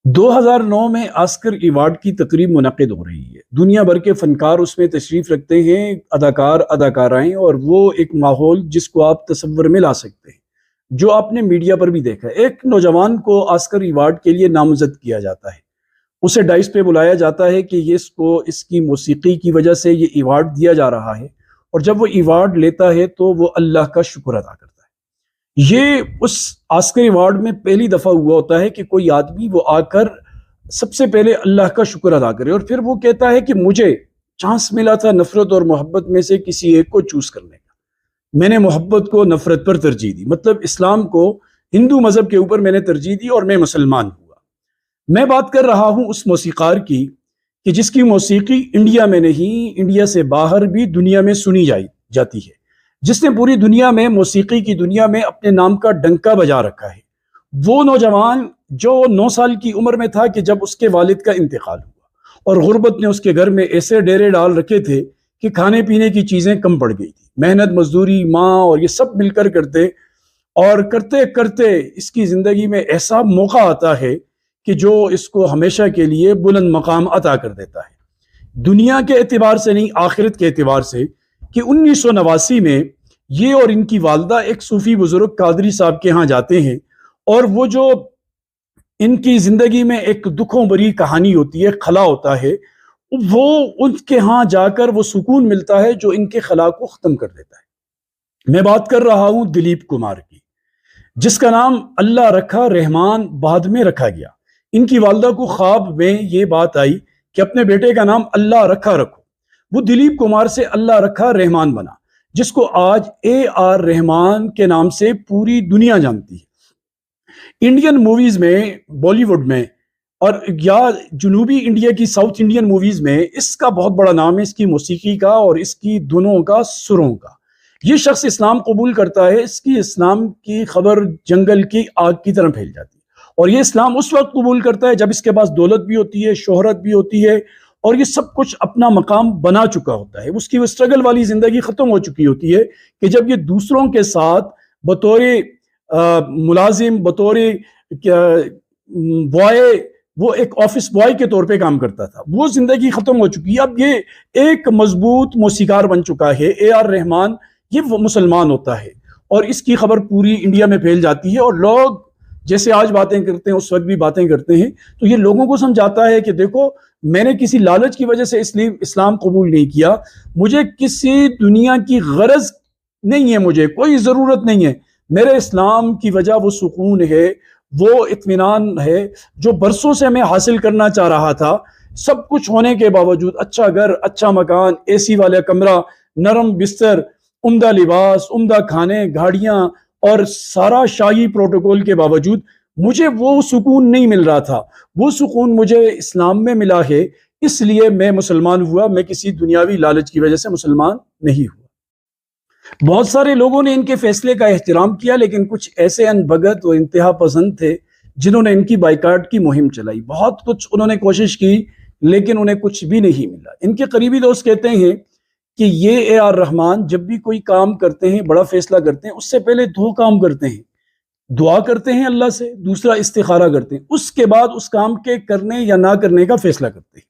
2009 میں Oscar award کی تقریب منعقد ہو رہی ہے۔ دنیا بھر کے فنکار اس میں تشریف رکھتے ہیں، اداکار اداکارائیں، اور وہ ایک ماحول جس کو آپ تصور میں لا سکتے ہیں، جو آپ نے میڈیا پر بھی دیکھا ہے۔ ایک نوجوان کو آسکر ایوارڈ کے لیے نامزد کیا جاتا ہے، اسے ڈائس پہ بلایا جاتا ہے کہ اس کو اس کی موسیقی کی وجہ سے یہ ایوارڈ دیا جا رہا ہے، اور جب وہ ایوارڈ لیتا ہے تو وہ اللہ کا شکر ادا کرتا ہے۔ یہ اس آسکر ایوارڈ میں پہلی دفعہ ہوا ہوتا ہے کہ کوئی آدمی وہ آ کر سب سے پہلے اللہ کا شکر ادا کرے، اور پھر وہ کہتا ہے کہ مجھے چانس ملا تھا نفرت اور محبت میں سے کسی ایک کو چوز کرنے کا، میں نے محبت کو نفرت پر ترجیح دی، مطلب اسلام کو ہندو مذہب کے اوپر میں نے ترجیح دی اور میں مسلمان ہوا۔ میں بات کر رہا ہوں اس موسیقار کی کہ جس کی موسیقی انڈیا میں نہیں، انڈیا سے باہر بھی دنیا میں سنی جاتی ہے، جس نے پوری دنیا میں موسیقی کی دنیا میں اپنے نام کا ڈنکا بجا رکھا ہے۔ وہ نوجوان جو 9 سال کی عمر میں تھا کہ جب اس کے والد کا انتقال ہوا، اور غربت نے اس کے گھر میں ایسے ڈیرے ڈال رکھے تھے کہ کھانے پینے کی چیزیں کم پڑ گئی تھی، محنت مزدوری ماں اور یہ سب مل کر کرتے، اور کرتے کرتے اس کی زندگی میں ایسا موقع آتا ہے کہ جو اس کو ہمیشہ کے لیے بلند مقام عطا کر دیتا ہے، دنیا کے اعتبار سے نہیں، آخرت کے اعتبار سے، کہ 1989 میں یہ اور ان کی والدہ ایک صوفی بزرگ قادری صاحب کے ہاں جاتے ہیں، اور وہ جو ان کی زندگی میں ایک دکھوں بری کہانی ہوتی ہے، خلا ہوتا ہے، وہ ان کے ہاں جا کر وہ سکون ملتا ہے جو ان کے خلا کو ختم کر دیتا ہے۔ میں بات کر رہا ہوں دلیپ کمار کی، جس کا نام اللہ رکھا، رحمان بعد میں رکھا گیا۔ ان کی والدہ کو خواب میں یہ بات آئی کہ اپنے بیٹے کا نام اللہ رکھا رکھو، وہ دلیپ کمار سے اللہ رکھا رحمان بنا، جس کو آج AR رحمان کے نام سے پوری دنیا جانتی ہے۔ انڈین موویز میں، بالی ووڈ میں، اور یا جنوبی انڈیا کی ساؤتھ انڈین موویز میں اس کا بہت بڑا نام ہے، اس کی موسیقی کا اور اس کی دھنوں کا، سروں کا۔ یہ شخص اسلام قبول کرتا ہے، اس کی اسلام کی خبر جنگل کی آگ کی طرح پھیل جاتی ہے، اور یہ اسلام اس وقت قبول کرتا ہے جب اس کے پاس دولت بھی ہوتی ہے، شہرت بھی ہوتی ہے، اور یہ سب کچھ اپنا مقام بنا چکا ہوتا ہے۔ اس کی وہ اسٹرگل والی زندگی ختم ہو چکی ہوتی ہے کہ جب یہ دوسروں کے ساتھ بطور ملازم، بطور بوائے، وہ ایک آفس بوائے کے طور پہ کام کرتا تھا، وہ زندگی ختم ہو چکی ہے۔ اب یہ ایک مضبوط موسیقار بن چکا ہے، AR رحمان، یہ وہ مسلمان ہوتا ہے، اور اس کی خبر پوری انڈیا میں پھیل جاتی ہے، اور لوگ جیسے آج باتیں کرتے ہیں اس وقت بھی باتیں کرتے ہیں، تو یہ لوگوں کو سمجھاتا ہے کہ دیکھو، میں نے کسی لالچ کی وجہ سے اسلام قبول نہیں کیا، مجھے کسی دنیا کی غرض نہیں ہے، مجھے کوئی ضرورت نہیں ہے، میرے اسلام کی وجہ وہ سکون ہے، وہ اطمینان ہے جو برسوں سے میں حاصل کرنا چاہ رہا تھا۔ سب کچھ ہونے کے باوجود، اچھا گھر، اچھا مکان، AC والا کمرہ، نرم بستر، عمدہ لباس، عمدہ کھانے، گاڑیاں، اور سارا شاہی پروٹوکول کے باوجود مجھے وہ سکون نہیں مل رہا تھا۔ وہ سکون مجھے اسلام میں ملا ہے، اس لیے میں مسلمان ہوا، میں کسی دنیاوی لالچ کی وجہ سے مسلمان نہیں ہوا۔ بہت سارے لوگوں نے ان کے فیصلے کا احترام کیا، لیکن کچھ ایسے انبھگت و انتہا پسند تھے جنہوں نے ان کی بائیکاٹ کی مہم چلائی۔ بہت کچھ انہوں نے کوشش کی، لیکن انہیں کچھ بھی نہیں ملا۔ ان کے قریبی دوست کہتے ہیں کہ یہ AR رحمان جب بھی کوئی کام کرتے ہیں، بڑا فیصلہ کرتے ہیں، اس سے پہلے 2 کام کرتے ہیں، دعا کرتے ہیں اللہ سے، دوسرا استخارہ کرتے ہیں، اس کے بعد اس کام کے کرنے یا نہ کرنے کا فیصلہ کرتے ہیں۔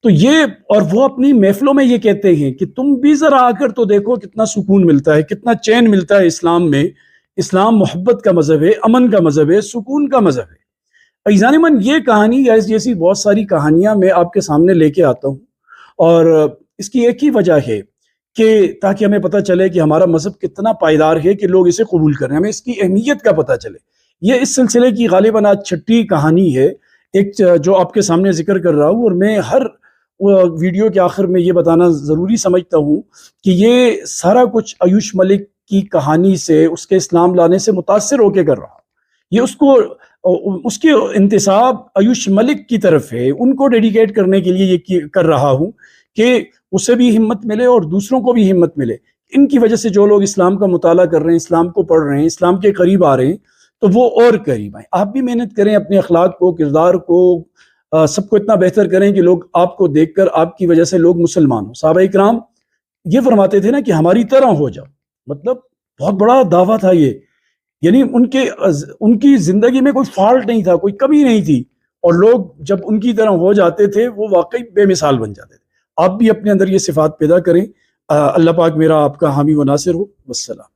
تو یہ، اور وہ اپنی محفلوں میں یہ کہتے ہیں کہ تم بھی ذرا آ کر تو دیکھو کتنا سکون ملتا ہے، کتنا چین ملتا ہے اسلام میں۔ اسلام محبت کا مذہب ہے، امن کا مذہب ہے، سکون کا مذہب ہے۔ عزیزان من، یہ کہانی جیسی بہت ساری کہانیاں میں آپ کے سامنے لے کے آتا ہوں، اور اس کی ایک ہی وجہ ہے کہ تاکہ ہمیں پتہ چلے کہ ہمارا مذہب کتنا پائیدار ہے کہ لوگ اسے قبول کریں، ہمیں اس کی اہمیت کا پتہ چلے۔ یہ اس سلسلے کی غالباً آج 6ٹھی کہانی ہے، ایک جو آپ کے سامنے ذکر کر رہا ہوں، اور میں ہر ویڈیو کے آخر میں یہ بتانا ضروری سمجھتا ہوں کہ یہ سارا کچھ ایوش ملک کی کہانی سے، اس کے اسلام لانے سے متاثر ہو کے کر رہا ہوں۔ یہ اس کی انتساب ایوش ملک کی طرف ہے، ان کو ڈیڈیکیٹ کرنے کے لیے یہ کر رہا ہوں کہ اسے بھی ہمت ملے اور دوسروں کو بھی ہمت ملے۔ ان کی وجہ سے جو لوگ اسلام کا مطالعہ کر رہے ہیں، اسلام کو پڑھ رہے ہیں، اسلام کے قریب آ رہے ہیں، تو وہ اور قریب آئیں۔ آپ بھی محنت کریں، اپنے اخلاق کو، کردار کو، سب کو اتنا بہتر کریں کہ لوگ آپ کو دیکھ کر، آپ کی وجہ سے لوگ مسلمان ہوں۔ صحابہ اکرام یہ فرماتے تھے نا کہ ہماری طرح ہو جاؤ، مطلب بہت بڑا دعویٰ تھا یہ، یعنی ان کی زندگی میں کوئی فالٹ نہیں تھا، کوئی کمی نہیں تھی، اور لوگ جب ان کی طرح ہو جاتے تھے وہ واقعی بے مثال بن جاتے تھے۔ آپ بھی اپنے اندر یہ صفات پیدا کریں۔ اللہ پاک میرا آپ کا حامی و ناصر ہو۔ والسلام۔